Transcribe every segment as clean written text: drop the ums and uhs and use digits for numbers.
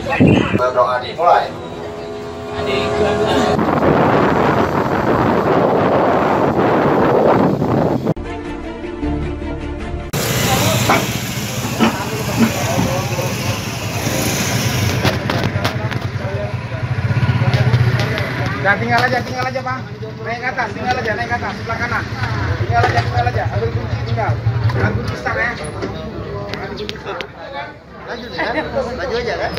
Berdoa dimulai. Nah, tinggal aja Bang. Naik ke atas, naik ke atas, sebelah kanan. Tinggal aja. Ambil kunci tinggal. Ambil kunci start ya. Maju aja kan?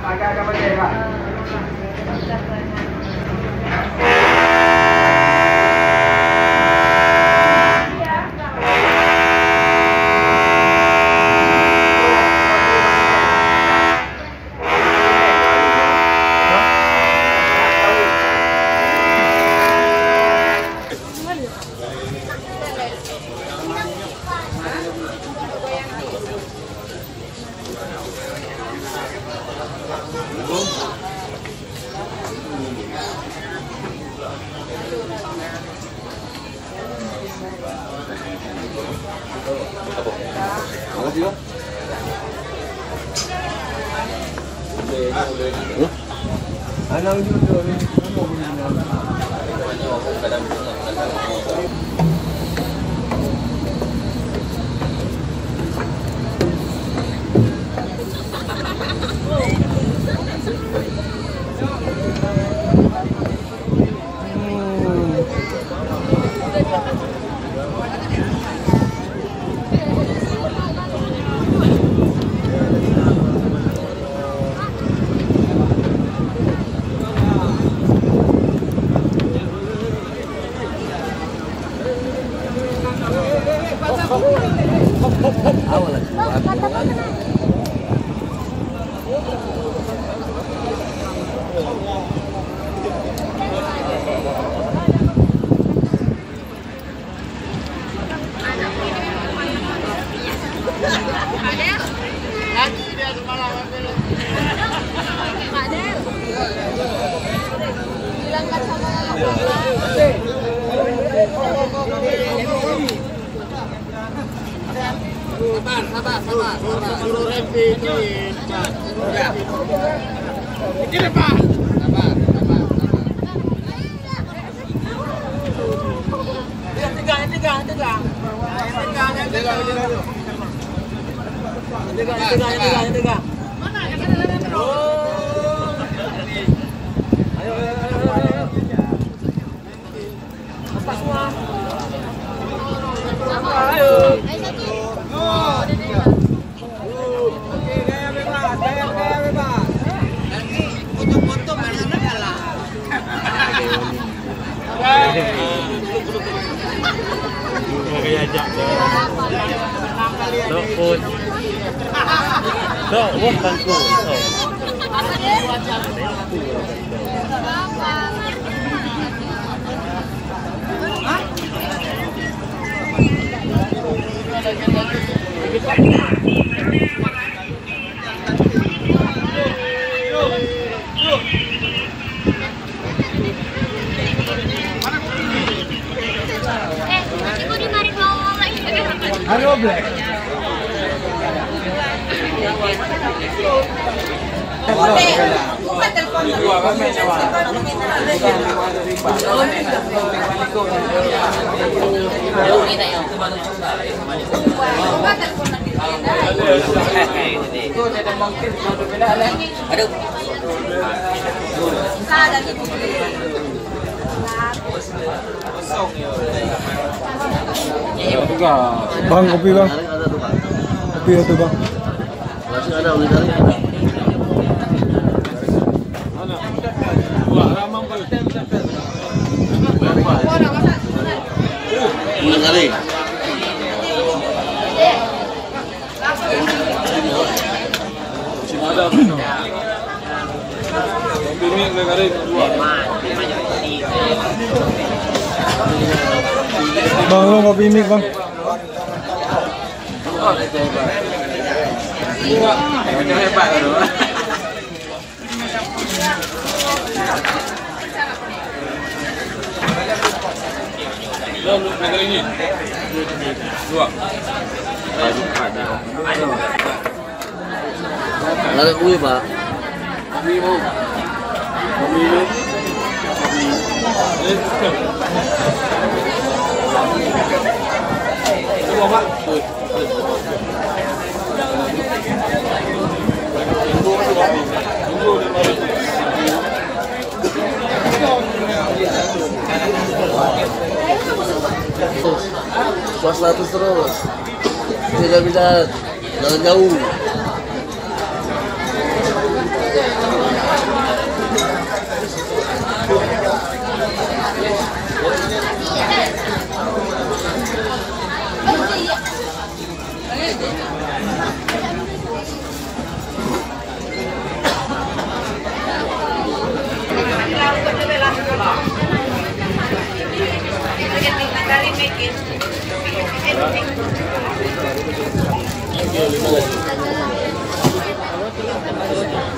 Agak macam Pak. Sabar. Suruh Rempi ini Pak. Sabar. Tiga. Ayo. Lepas semua. Ayo. Oke, gaya bebas. Nanti foto-foto mana kalah. Gaya ajak. Dokun. Dok, wah bangku. Halo, Black. Bang, kopi bang. Kopi itu bang. Masih ada Ulee dari. Ulee dari. Ada. Ini Ulee dari dua. Bang, lo kopi mik bang. Macam hebat tu. Belum negara ini. Dua. Ada kuih pak. Kami mau. Kami ini. Dua pak. Puas 100 terus. Tidak bisa jalan jauh.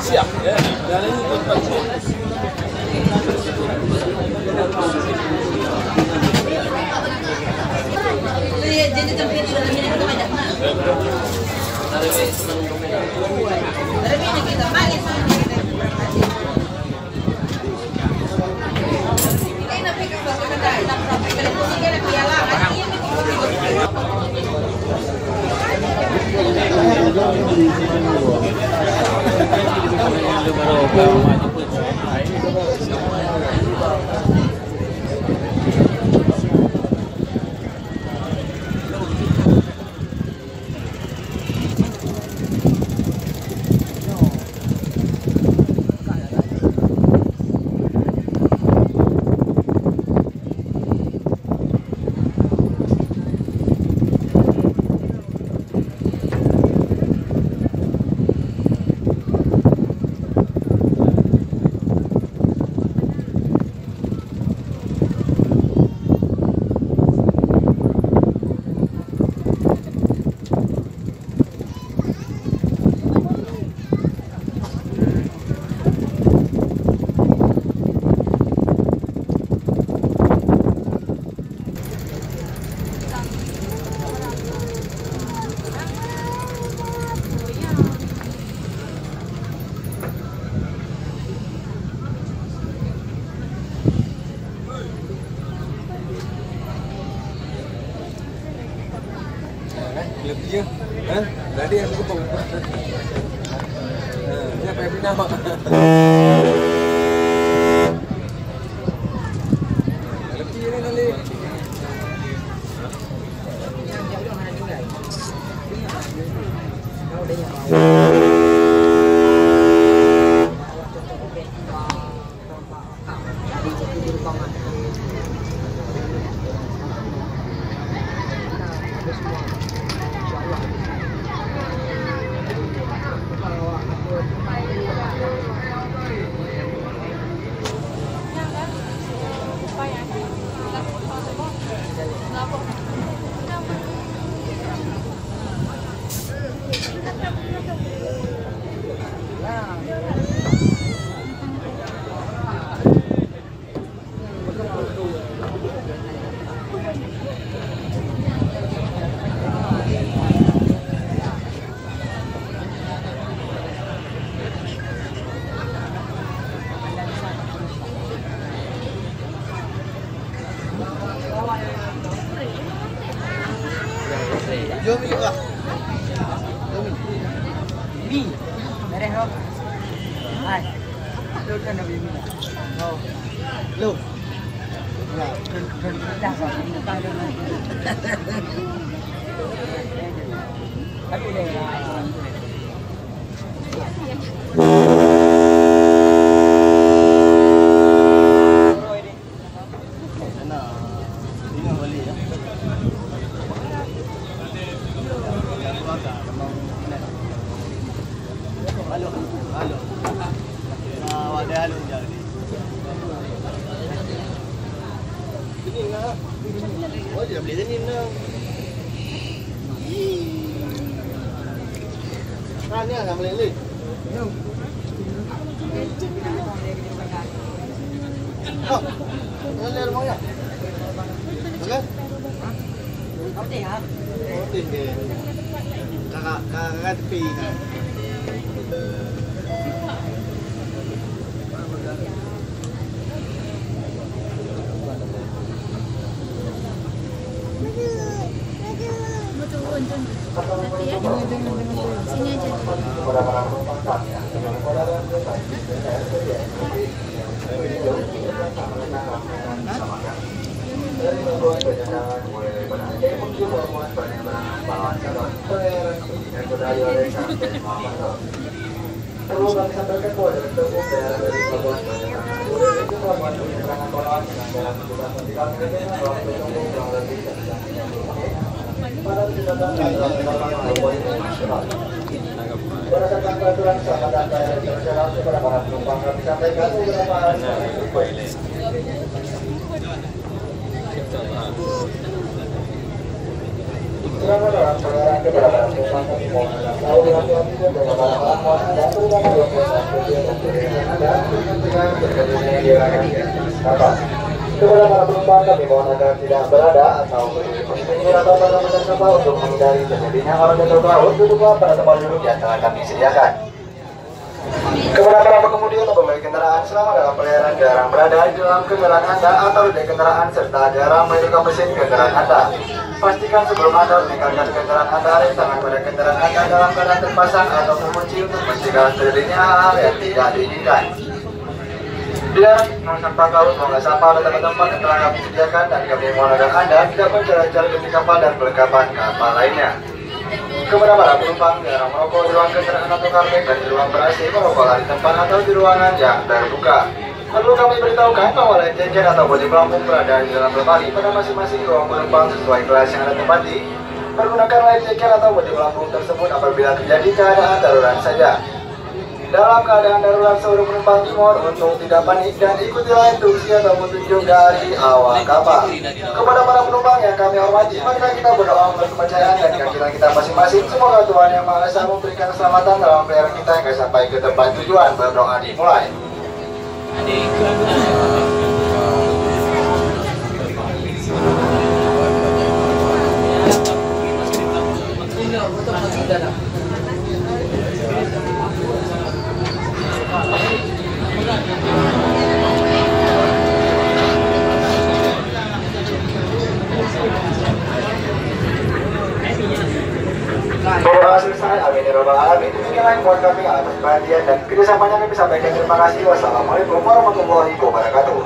Siap ya. Dan ini tempat jadi tempat itu ada minyak banyak mah. Ada minyak kita banyak sama kita. Ini nak pegang bahasa kedai, nak pegang musik ada piala. Lebih je. Tadi yang potong. Siapa yang pindah mak? Lebih ni kali. Jom juga. Mi. Beres kau. Hai. Lu kan nak beli mi. Oh. Lu. Ya, kan dah kau ini tak ada. Tapi deh. Rania nggak melili. Oh, ini rumahnya. Oke. Oke ya. Oh, tinggi. Kakak tepi. Sini aja. Perlu kami sampaikan bahwa dari tersebut daerah dari pelabuhan itu melakukan penyeberangan Balohan dalam jumlah vertikal dengan waktu tempuh kurang lebih pada tindakan nasional. Berdasarkan peraturan sama dan daerah internasional kepada para penumpang kami sampaikan beberapa hal. Selama dalam pengarahan kepada para penumpang kami mohon tahu dengan hati-hati dan barang-barang dan perubahan dan kepentingan terjadinya dilarang apa. Kepada para penumpang kami mohon agar tidak berada atau berdiri posisi atau pada benda kapal untuk menghindari terjadinya orang jatuh ke laut. Duduklah pada tempat duduk yang telah kami sediakan. Kepada para pengemudi atau pemilik kendaraan selama dalam perjalanan jarang berada di dalam kendaraan Anda atau di kendaraan serta jarang menghidupkan mesin kendaraan Anda. Pastikan sebelum Anda meninggalkan kendaraan Anda, rem tangan pada kendaraan Anda dalam keadaan terpasang atau terkunci untuk mencegah terjadinya hal-hal yang tidak diinginkan. Dilarang menempah laut, buang sampah pada tempat-tempat yang telah kami sediakan dan kami mohon agar Anda tidak mencari-cari di kapal dan perlengkapan kapal lainnya. Kepada para penumpang, jarang merokok di ruang kendaraan atau karpet dan di ruang ber-AC, merokoklah di tempat atau di ruangan yang terbuka. Perlu kami beritahukan bahwa light jacket atau bodi pelampung berada di dalam lemari pada masing-masing ruang penumpang sesuai kelas yang Anda tempati. Pergunakan light jacket atau bodi pelampung tersebut apabila terjadi keadaan darurat saja. Dalam keadaan darurat, seluruh penumpang dimohon untuk tidak panik dan ikutilah instruksi atau petunjuk dari awak kapal. Kepada para penumpang yang kami hormati, mari kita berdoa untuk kepercayaan dan keyakinan kita masing-masing. Semoga Tuhan Yang Maha Esa memberikan keselamatan dalam perjalanan kita hingga sampai ke tempat tujuan. Berdoa dimulai. Doa selesai, amin ya rabbal alamin. Demikianlah mohon kami atas perhatian dan kerjasamanya kami sampaikan terima kasih. Wassalamualaikum warahmatullahi wabarakatuh.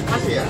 Masih ya?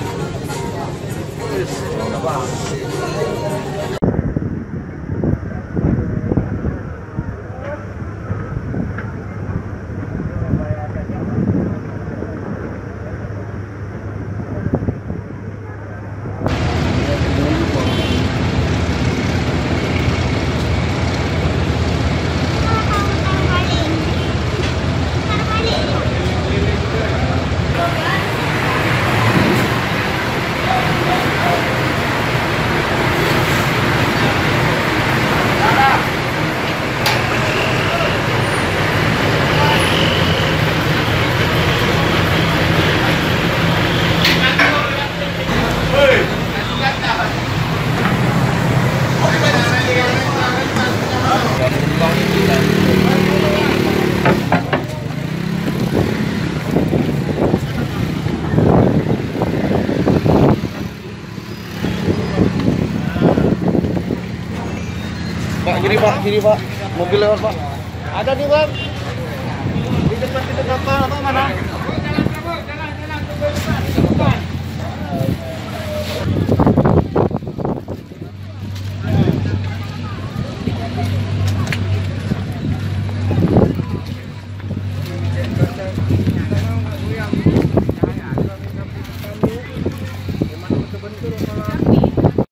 Pak, kiri Pak, mobil lewat Pak. Ada nih Bang. Di depan kapal apa mana? Jalan.